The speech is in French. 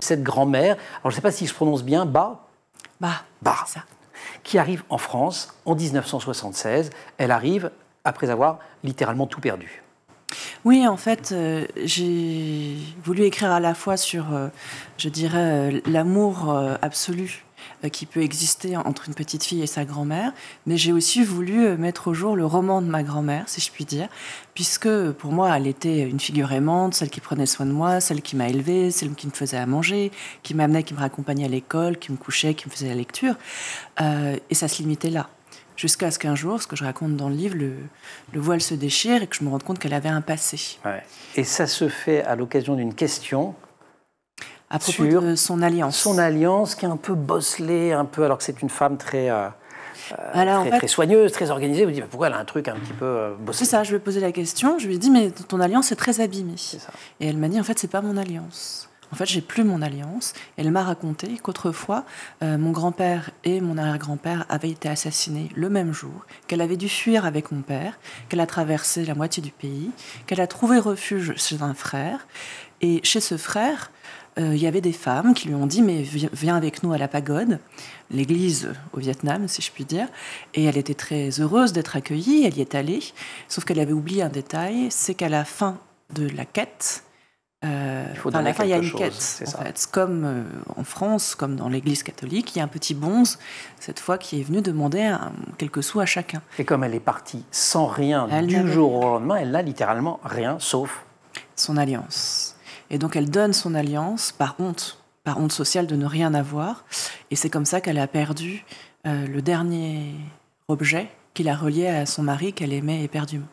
cette grand-mère, alors je ne sais pas si je prononce bien, Bah, c'est ça. qui arrive en France en 1976. Elle arrive après avoir littéralement tout perdu. Oui, en fait, j'ai voulu écrire à la fois sur, je dirais, l'amour absolu qui peut exister entre une petite fille et sa grand-mère, mais j'ai aussi voulu mettre au jour le roman de ma grand-mère, si je puis dire, puisque pour moi, elle était une figure aimante, celle qui prenait soin de moi, celle qui m'a élevée, celle qui me faisait à manger, qui m'amenait, qui me raccompagnait à l'école, qui me couchait, qui me faisait la lecture, et ça se limitait là. Jusqu'à ce qu'un jour, ce que je raconte dans le livre, le voile se déchire et que je me rende compte qu'elle avait un passé. Ouais. Et ça se fait à l'occasion d'une question à propos de son alliance. Son alliance qui est un peu bosselée, alors que c'est une femme très soigneuse, très organisée. Vous dites, pourquoi elle a un truc un petit peu bosselé? C'est ça, je lui ai posé la question, je lui ai dit, mais ton alliance est très abîmée. C'est ça. Et elle m'a dit, en fait, c'est pas mon alliance. En fait, j'ai plus mon alliance. Elle m'a raconté qu'autrefois, mon grand-père et mon arrière-grand-père avaient été assassinés le même jour, qu'elle avait dû fuir avec mon père, qu'elle a traversé la moitié du pays, qu'elle a trouvé refuge chez un frère. Et chez ce frère, il y avait des femmes qui lui ont dit « mais viens avec nous à la pagode », l'église au Vietnam, si je puis dire. Et elle était très heureuse d'être accueillie, elle y est allée. Sauf qu'elle avait oublié un détail, c'est qu'à la fin de la quête, il y a une quête, en fait. Comme en France, comme dans l'église catholique, il y a un petit bonze, cette fois, qui est venu demander quelques sous à chacun. Et comme elle est partie sans rien du jour au lendemain, elle n'a littéralement rien, sauf son alliance. Et donc elle donne son alliance par honte sociale de ne rien avoir. Et c'est comme ça qu'elle a perdu le dernier objet qui la reliait à son mari qu'elle aimait éperdument.